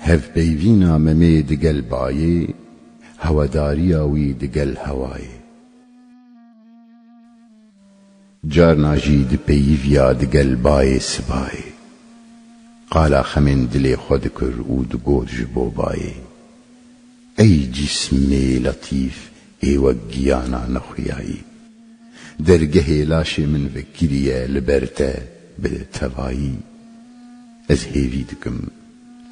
هف پیوینا ممی دگل بایه هواداریاوی دگل هوایه جار ناجید پیویا دگل بای سبایه قالا خمین دلی خود کر او دگور جبو بایه ای جسمی لطیف ایوه گیانا نخویایی درگه لاش من فکریه لبرته به توایی از هیوی دکم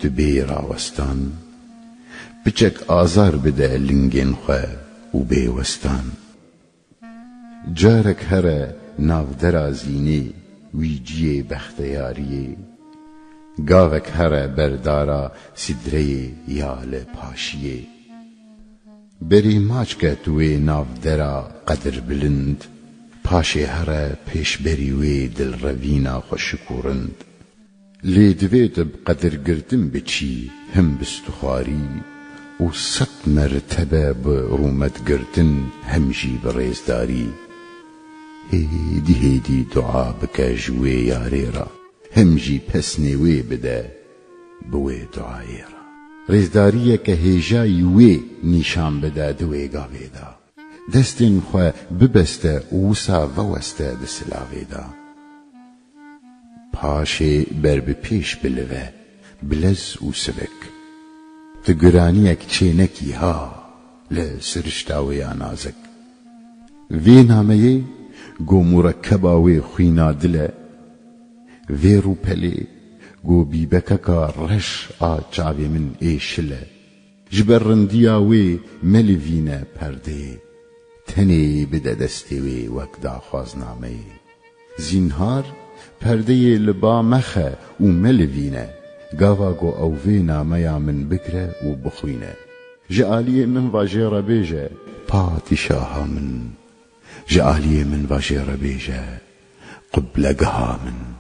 تو بی راوستان بچک آزار بده لنگین خواه و بی وستان جارک هره نافدرا زینه ویجی بختیاریه گاوک هره بردارا سدره یال پاشیه بری ماچ که توی نافدرا قدر بلند پاشه هره پیش بریوی دل روینا خوشکورند لی دویت بقدر گرتن بچی هم بستخواری و 100 مرتبه برومت گرتن همجی بریزداری هیدی دعا بکه جوی یاری را همجی پس نیوی بده بوی دعایی را ریزداریه که هیجای وی نیشان بده دوی گاوی دا دستین خواه ببسته وسا ووسته دسلاوی دا پاشه بر بپیش بلوه بلز و سبک تگرانیک چینکی ها لسرشتاوی آنازک وی نامه گو مرکباوی خوینا دله وی رو پلی گو بیبککا رش آچاوی من ایشله جبرندیاوی ملوینه پرده تنی بده دستیوی وقدا خوازنامه زینهار پرده لبا مخه و ملوینه گاوا گو اووی نامه من بکره و بخوینه جعالی من واجه ربیجه پادشاها من جعالی من واجه ربیجه قبلگها من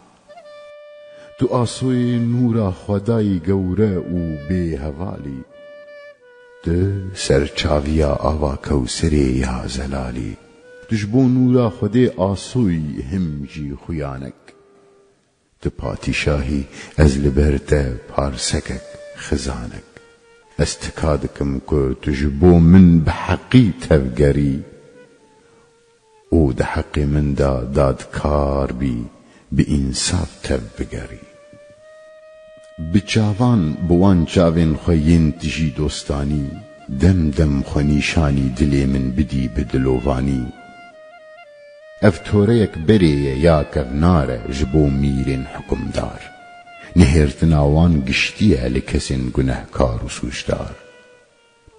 تو آسوی نورا خدای گوره و بی هوالی ده سرچاویا آوا کوسری یا زلالی دجبو نورا خدای آسوی همجی خویانک تو پادشاهی از لبرته پارسکک خزانک استکادکم که تجبو من بحقی تفگری او ده حق من دادکار بی به انصاف تفگری بچاوان بوان چاوین خوین تجی دوستانی دم دم خونیشانی دلی من بدی بدلووانی افتوره یک بریه یا کفناره جبو میرین حکمدار نهرتناوان گشتیه لکسین گناهکار و سوشدار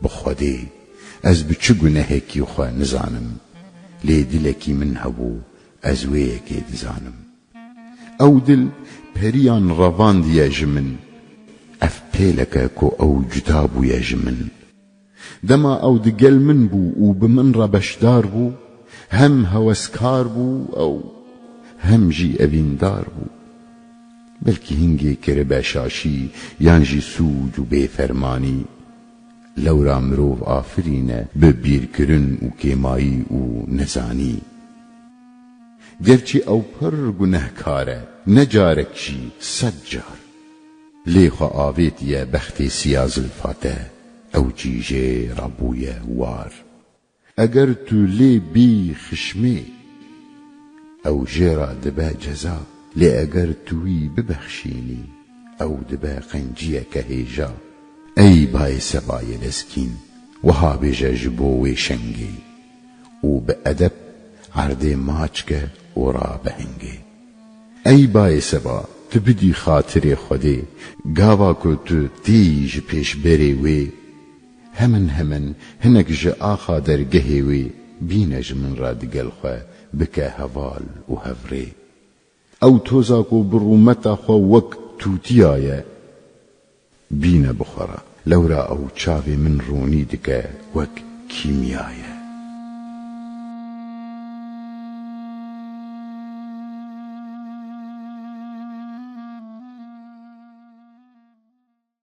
بخودی از بچه گناه کی خواه نزانم لی دلکی من هبو از ویه کی دزانم او دل پریان رواند یجمن اف پیلکه کو او جدابو یجمن دما او دگل من بو و بمن را بشدار بو هم هوسکار بو او هم جی اویندار بو بلکی هنگی کر بشاشی یانجی سود و بی فرمانی لورا مروف آفرینه ببیر کرن و کیمایی و نزانی گرچی او پر گناهکاره نجارک جی 100 جار لیخو آویتیه بختی سیاز الفاته او جیجه رابویه وار اگر تو لی بی خشمی او جیرا دبا جزا لی اگر توی ببخشینی او دبا قنجیه که هیجا ای بای سبای لسکین وها بیجا جبوی شنگی و به ادب عرده ماچکه و را بهنگی ای بای سبا تو بدی خاطر خودی گاوا که تو تیج پیش بری وی همن هنک جا آخا درگهی وی بینج من را دگل خواه بکه هوال و هفری او توزا کو برومتا خو وک توتی آیه بینه بخورا لورا او چاوی من رونی دکه وک کیمیایه